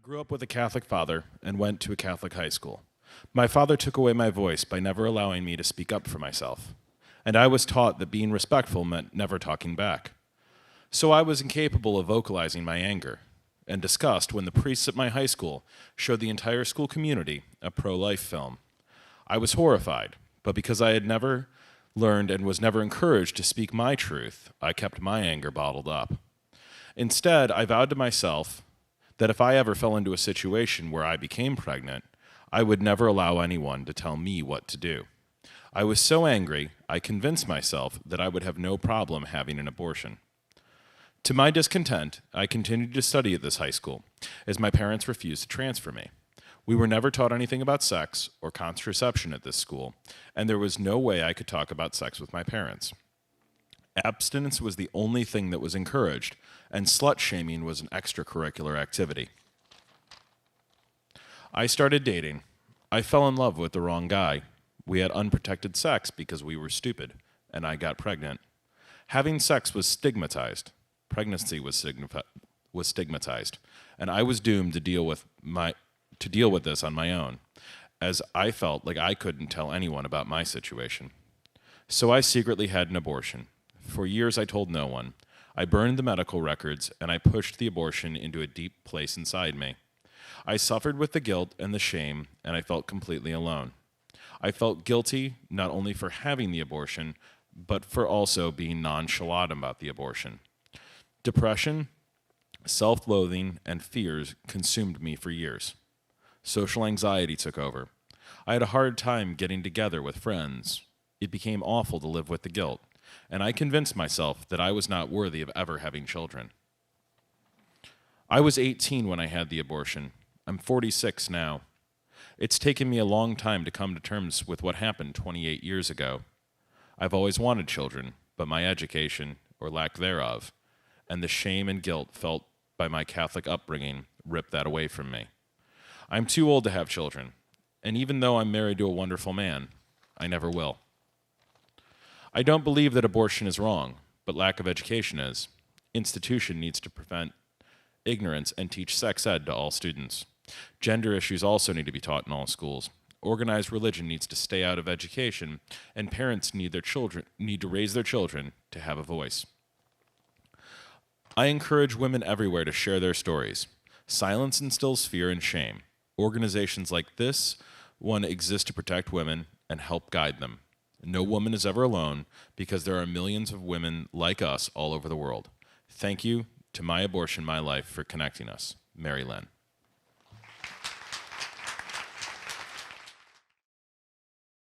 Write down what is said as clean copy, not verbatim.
grew up with a Catholic father and went to a Catholic high school. My father took away my voice by never allowing me to speak up for myself, and I was taught that being respectful meant never talking back. So I was incapable of vocalizing my anger and disgust when the priests at my high school showed the entire school community a pro-life film. I was horrified, but because I had never learned and was never encouraged to speak my truth, I kept my anger bottled up. Instead, I vowed to myself that if I ever fell into a situation where I became pregnant, I would never allow anyone to tell me what to do. I was so angry, I convinced myself that I would have no problem having an abortion. To my discontent, I continued to study at this high school, as my parents refused to transfer me. We were never taught anything about sex or contraception at this school, and there was no way I could talk about sex with my parents. Abstinence was the only thing that was encouraged, and slut-shaming was an extracurricular activity. I started dating. I fell in love with the wrong guy. We had unprotected sex because we were stupid, and I got pregnant. Having sex was stigmatized. Pregnancy was stigmatized, and I was doomed to deal with this on my own, as I felt like I couldn't tell anyone about my situation. So I secretly had an abortion. For years I told no one. I burned the medical records, and I pushed the abortion into a deep place inside me. I suffered with the guilt and the shame, and I felt completely alone. I felt guilty not only for having the abortion, but for also being nonchalant about the abortion. Depression, self-loathing, and fears consumed me for years. Social anxiety took over. I had a hard time getting together with friends. It became awful to live with the guilt, and I convinced myself that I was not worthy of ever having children. I was 18 when I had the abortion. I'm 46 now. It's taken me a long time to come to terms with what happened 28 years ago. I've always wanted children, but my education, or lack thereof, and the shame and guilt felt by my Catholic upbringing ripped that away from me. I'm too old to have children, and even though I'm married to a wonderful man, I never will. I don't believe that abortion is wrong, but lack of education is. Institution needs to prevent ignorance and teach sex ed to all students. Gender issues also need to be taught in all schools. Organized religion needs to stay out of education, and parents need to raise their children to have a voice. I encourage women everywhere to share their stories. Silence instills fear and shame. Organizations like this one exist to protect women and help guide them. No woman is ever alone because there are millions of women like us all over the world. Thank you to My Abortion, My Life for connecting us. Mary-Lynn.